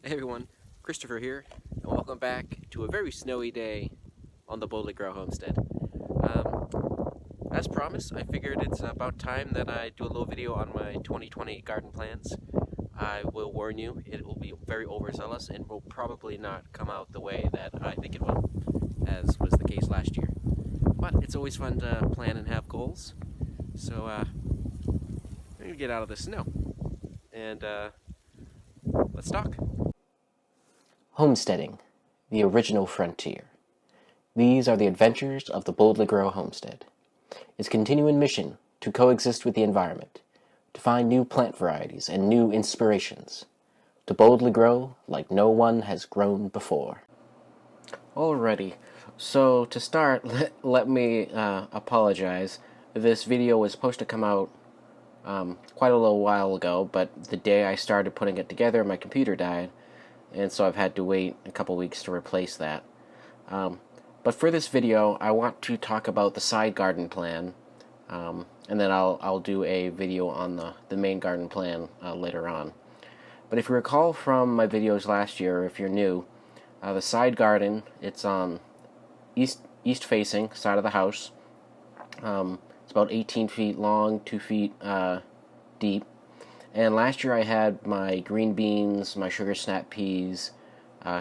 Hey everyone, Christopher here, and welcome back to a very snowy day on the Boldly Grow Homestead. As promised, I figured it's about time that I do a little video on my 2020 garden plans. I will warn you, it will be very overzealous and will probably not come out the way that I think it will, as was the case last year. But it's always fun to plan and have goals, so I'm going to get out of the snow, and let's talk. Homesteading, the original frontier. These are the adventures of the Boldly Grow Homestead. Its continuing mission to coexist with the environment, to find new plant varieties and new inspirations, to boldly grow like no one has grown before. Alrighty, so to start, let me apologize. This video was supposed to come out quite a little while ago, but the day I started putting it together, my computer died, and so I've had to wait a couple weeks to replace that. But for this video, I want to talk about the side garden plan, and then I'll do a video on the main garden plan later on. But if you recall from my videos last year, if you're new, the side garden, it's on east facing side of the house. It's about 18 feet long, 2 feet deep. And last year I had my green beans, my sugar snap peas,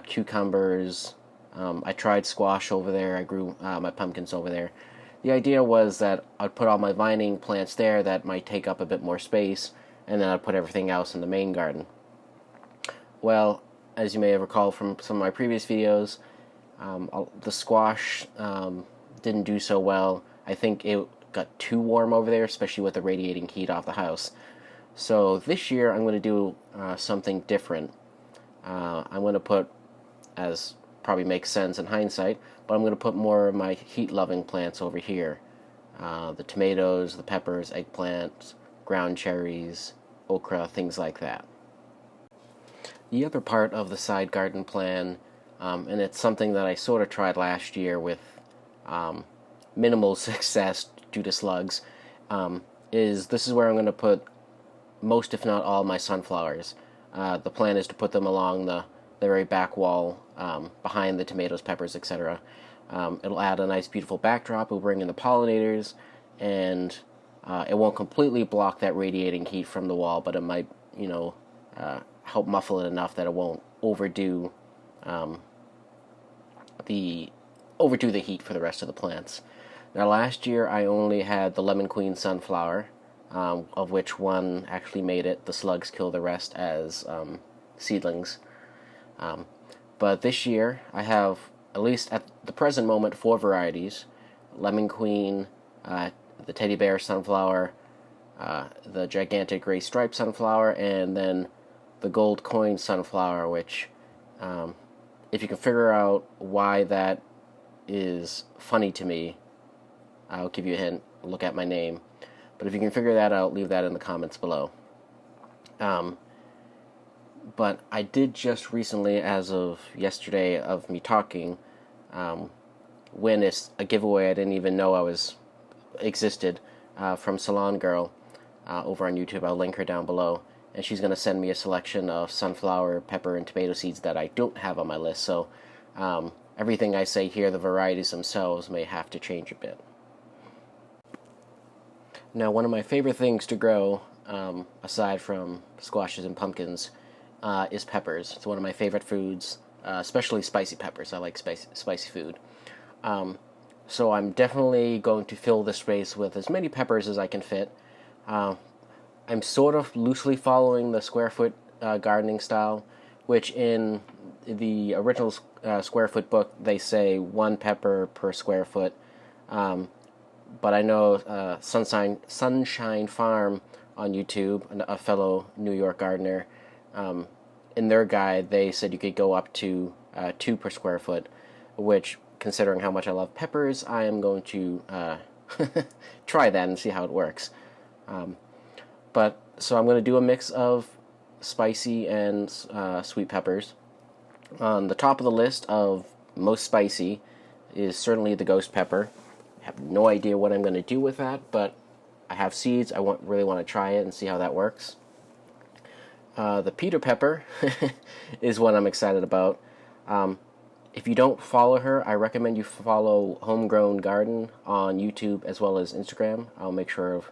cucumbers. I tried squash over there. I grew my pumpkins over there. The idea was that I'd put all my vining plants there that might take up a bit more space, and then I'd put everything else in the main garden. Well, as you may have recalled from some of my previous videos, the squash didn't do so well. I think it got too warm over there, especially with the radiating heat off the house. So this year I'm going to do something different. I'm going to put, as probably makes sense in hindsight, but I'm going to put more of my heat-loving plants over here. The tomatoes, the peppers, eggplants, ground cherries, okra, things like that. The other part of the side garden plan, and it's something that I sort of tried last year with minimal success due to slugs, is this is where I'm going to put most, if not all, my sunflowers. The plan is to put them along the very back wall, behind the tomatoes, peppers, etc. It'll add a nice, beautiful backdrop. It'll bring in the pollinators, and it won't completely block that radiating heat from the wall, but it might, help muffle it enough that it won't overdo the heat for the rest of the plants. Now, last year I only had the Lemon Queen sunflower, of which one actually made it. The slugs kill the rest as seedlings. But this year I have, at least at the present moment, 4 varieties: Lemon Queen, the Teddy Bear sunflower, the gigantic gray striped sunflower, and then the gold coin sunflower, which, if you can figure out why that is funny to me, I'll give you a hint. Look at my name. But if you can figure that out, leave that in the comments below. But I did just recently, as of yesterday of me talking, win a giveaway I didn't even know existed, from Salon Girl over on YouTube. I'll link her down below. And she's going to send me a selection of sunflower, pepper, and tomato seeds that I don't have on my list. So everything I say here, the varieties themselves, may have to change a bit. Now, one of my favorite things to grow, aside from squashes and pumpkins, is peppers. It's one of my favorite foods, especially spicy peppers. I like spicy food. So I'm definitely going to fill this space with as many peppers as I can fit. I'm sort of loosely following the square foot gardening style, which in the original square foot book they say 1 pepper per square foot. But I know Sunshine Farm on YouTube, a fellow New York gardener, in their guide they said you could go up to 2 per square foot, which, considering how much I love peppers, I am going to try that and see how it works. So I'm going to do a mix of spicy and sweet peppers. On the top of the list of most spicy is certainly the ghost pepper. I have no idea what I'm going to do with that, but I have seeds. I really want to try it and see how that works. The Peter Pepper is what I'm excited about. If you don't follow her, I recommend you follow Homegrown Garden on YouTube as well as Instagram. I'll make sure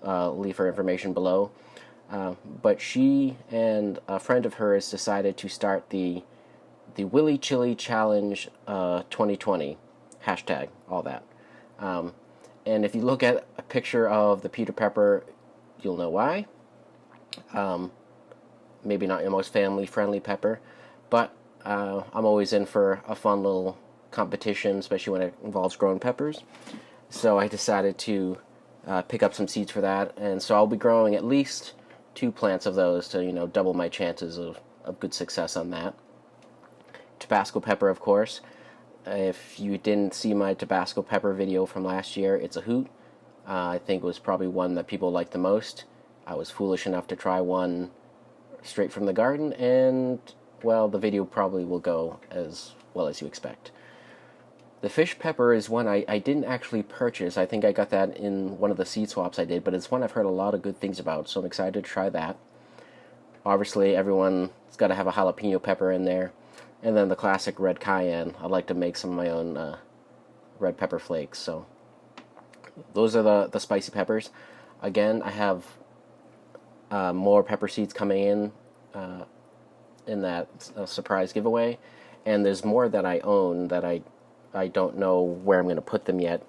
of leave her information below. But she and a friend of hers decided to start the Willy Chili Challenge 2020 hashtag, all that. And if you look at a picture of the Peter Pepper, you'll know why. Maybe not your most family-friendly pepper, but I'm always in for a fun little competition, especially when it involves grown peppers. So I decided to pick up some seeds for that, and so I'll be growing at least 2 plants of those to, double my chances of good success on that. Tabasco pepper, of course. If you didn't see my Tabasco pepper video from last year, it's a hoot. I think it was probably one that people liked the most. I was foolish enough to try one straight from the garden, and, well, the video probably will go as well as you expect. The fish pepper is one I didn't actually purchase. I think I got that in one of the seed swaps I did, but it's one I've heard a lot of good things about, so I'm excited to try that. Obviously, everyone's got to have a jalapeno pepper in there. And then the classic red cayenne. I'd like to make some of my own red pepper flakes. So those are the spicy peppers. Again, I have more pepper seeds coming in that surprise giveaway. And there's more that I own that I don't know where I'm going to put them yet.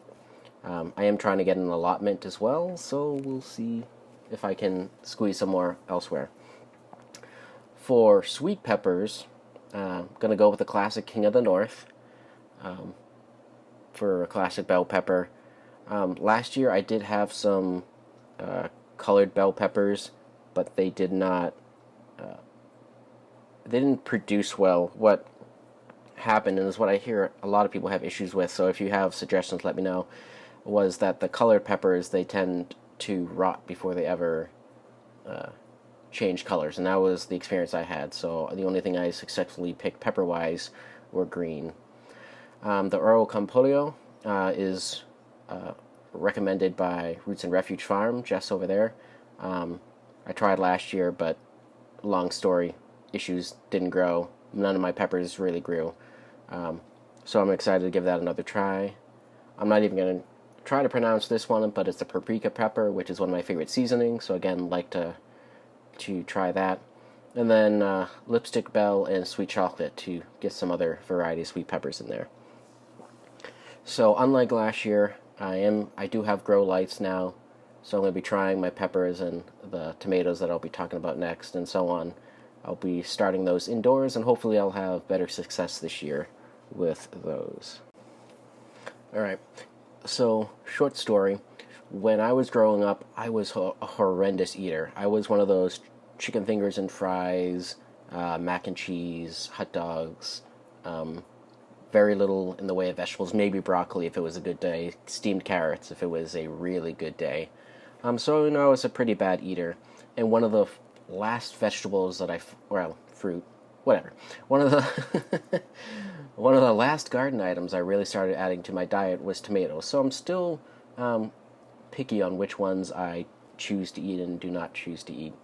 I am trying to get an allotment as well, so we'll see if I can squeeze some more elsewhere. For sweet peppers, going to go with the classic King of the North for a classic bell pepper. Last year I did have some colored bell peppers, but they did not, they didn't produce well. What happened, and is what I hear a lot of people have issues with, so if you have suggestions, let me know, was that the colored peppers, they tend to rot before they ever change colors, and that was the experience I had. So the only thing I successfully picked pepper-wise were green. The Oro Campolio is recommended by Roots and Refuge Farm, Jess over there. I tried last year, but long story, issues didn't grow. None of my peppers really grew. So I'm excited to give that another try. I'm not even going to try to pronounce this one, but it's the paprika pepper, which is one of my favorite seasonings, so again, like to try that. And then lipstick bell and sweet chocolate to get some other variety of sweet peppers in there. So unlike last year, I do have grow lights now, so I'm going to be trying my peppers and the tomatoes that I'll be talking about next and so on. I'll be starting those indoors, and hopefully I'll have better success this year with those. Alright, so short story. When I was growing up, I was a horrendous eater. I was one of those chicken fingers and fries, mac and cheese, hot dogs, very little in the way of vegetables, maybe broccoli if it was a good day, steamed carrots if it was a really good day. So I was a pretty bad eater, and one of the last vegetables that fruit, whatever. One of the last garden items I really started adding to my diet was tomatoes. So I'm still picky on which ones I choose to eat and do not choose to eat.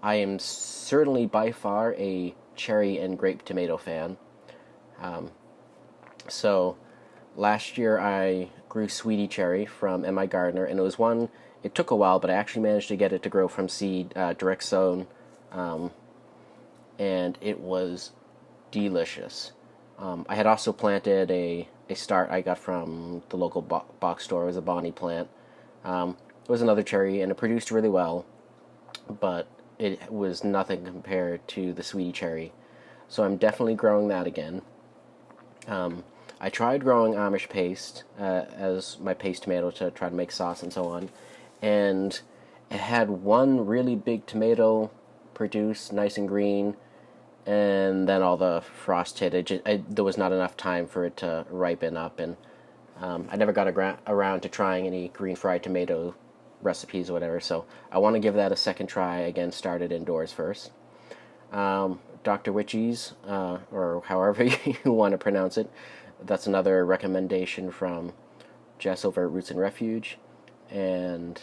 I am certainly by far a cherry and grape tomato fan. So last year I grew Sweetie Cherry from M.I. Gardner, and it took a while, but I actually managed to get it to grow from seed, direct sown, and it was delicious. I had also planted a start I got from the local box store. It was a Bonnie plant. It was another cherry, and it produced really well, but it was nothing compared to the Sweetie Cherry. So I'm definitely growing that again. I tried growing Amish paste as my paste tomato to try to make sauce and so on, and it had one really big tomato produced, nice and green, and then all the frost hit. There was not enough time for it to ripen up, and I never got around to trying any green fried tomato recipes or whatever, so I want to give that a second try. Again, started indoors first. Dr. Witchy's, or however you want to pronounce it, that's another recommendation from Jess over at Roots and Refuge, and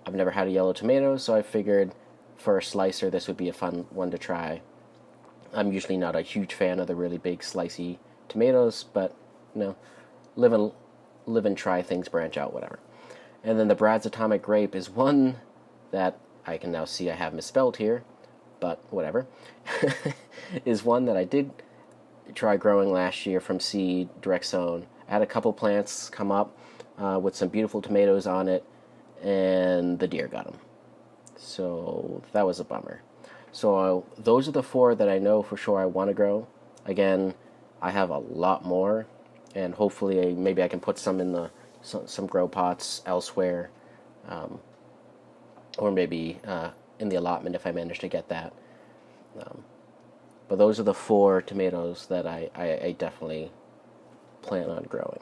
I've never had a yellow tomato, so I figured for a slicer this would be a fun one to try. I'm usually not a huge fan of the really big slicey tomatoes, but you know, live and try things, branch out, whatever. And then the Brad's Atomic Grape is one that I can now see I have misspelled here, but whatever. Is one that I did try growing last year from seed, direct sown. I had a couple plants come up with some beautiful tomatoes on it, and the deer got them. So that was a bummer. So those are the 4 that I know for sure I want to grow. Again, I have a lot more, and hopefully maybe I can put some in some grow pots elsewhere, or maybe in the allotment if I manage to get that. But those are the 4 tomatoes that I definitely plan on growing.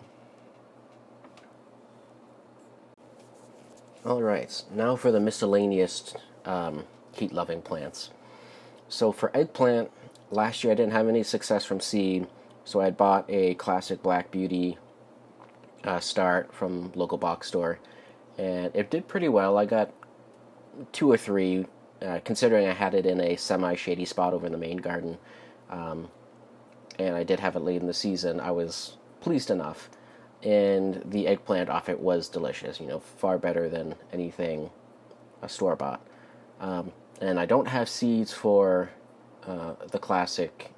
Alright, now for the miscellaneous heat-loving plants. So for eggplant, last year I didn't have any success from seed, so I had bought a classic Black Beauty start from local box store, and it did pretty well. I got 2 or 3, considering I had it in a semi-shady spot over in the main garden, and I did have it late in the season. I was pleased enough, and the eggplant off it was delicious, far better than anything store-bought. And I don't have seeds for the classic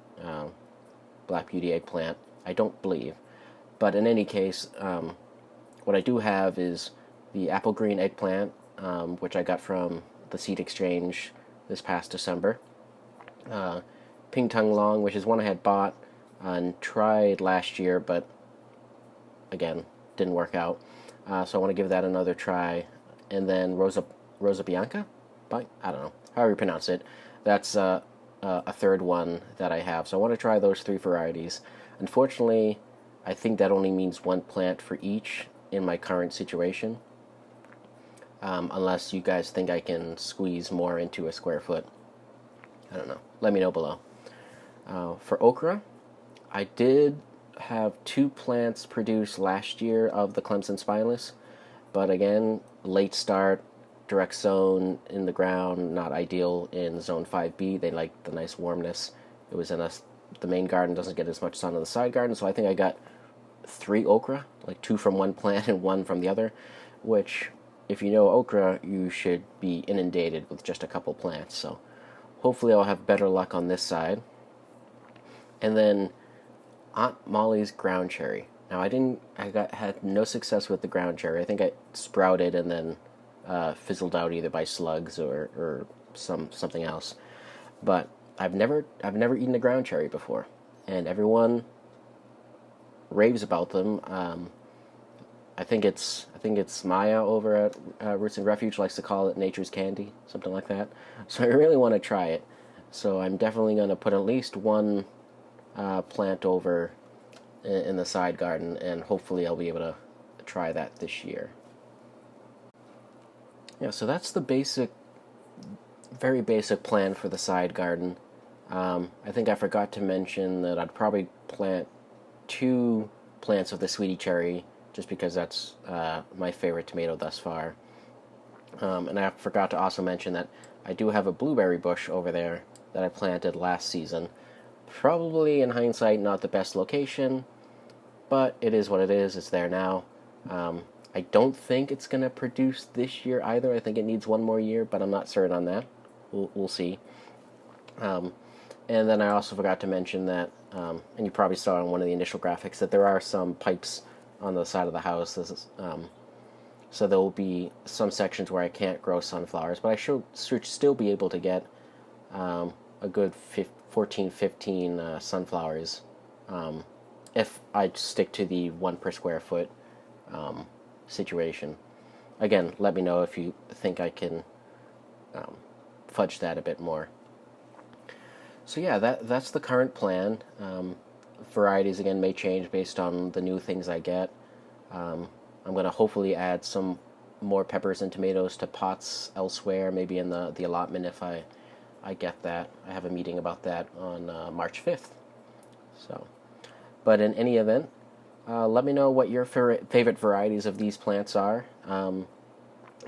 Black Beauty eggplant, I don't believe. But in any case, what I do have is the apple green eggplant, which I got from the seed exchange this past December. Ping Tung Long, which is one I had bought and tried last year, but again, didn't work out. So I want to give that another try. And then Rosa Bianca? I don't know, however you pronounce it. That's a third one that I have. So I want to try those 3 varieties. Unfortunately, I think that only means 1 plant for each in my current situation. Unless you guys think I can squeeze more into a square foot. I don't know. Let me know below. For okra, I did have 2 plants produced last year of the Clemson spineless, but again, late start, direct sown in the ground, not ideal in zone 5B. They like the nice warmness. It was in the main garden doesn't get as much sun in the side garden, so I think I got 3 okra, like 2 from one plant and 1 from the other, which, if you know okra, you should be inundated with just a couple plants. So hopefully I'll have better luck on this side. And then Aunt Molly's ground cherry. Now had no success with the ground cherry. I think I sprouted and then fizzled out either by slugs or something else. But I've never eaten a ground cherry before, and everyone raves about them. I think it's Maya over at Roots and Refuge likes to call it nature's candy, something like that. So I really want to try it. So I'm definitely going to put at least 1 plant over in the side garden, and hopefully I'll be able to try that this year. Yeah, so that's the very basic plan for the side garden. I think I forgot to mention that I'd probably plant 2 plants of the sweetie cherry, just because that's my favorite tomato thus far. And I forgot to also mention that I do have a blueberry bush over there that I planted last season. Probably, in hindsight, not the best location, but it is what it is. It's there now. I don't think it's going to produce this year either. I think it needs 1 more year, but I'm not certain on that. We'll see. And then I also forgot to mention that, and you probably saw in one of the initial graphics, that there are some pipes on the side of the house. So there will be some sections where I can't grow sunflowers, but I should still be able to get a good 14, 15 sunflowers if I stick to the 1 per square foot situation. Again, let me know if you think I can fudge that a bit more. So yeah, that's the current plan. Varieties, again, may change based on the new things I get. I'm going to hopefully add some more peppers and tomatoes to pots elsewhere, maybe in the allotment if I get that. I have a meeting about that on March 5th. But in any event, let me know what your favorite varieties of these plants are in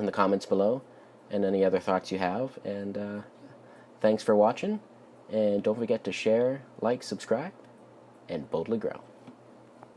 the comments below. and any other thoughts you have. And thanks for watching, and don't forget to share, like, subscribe, and boldly grow.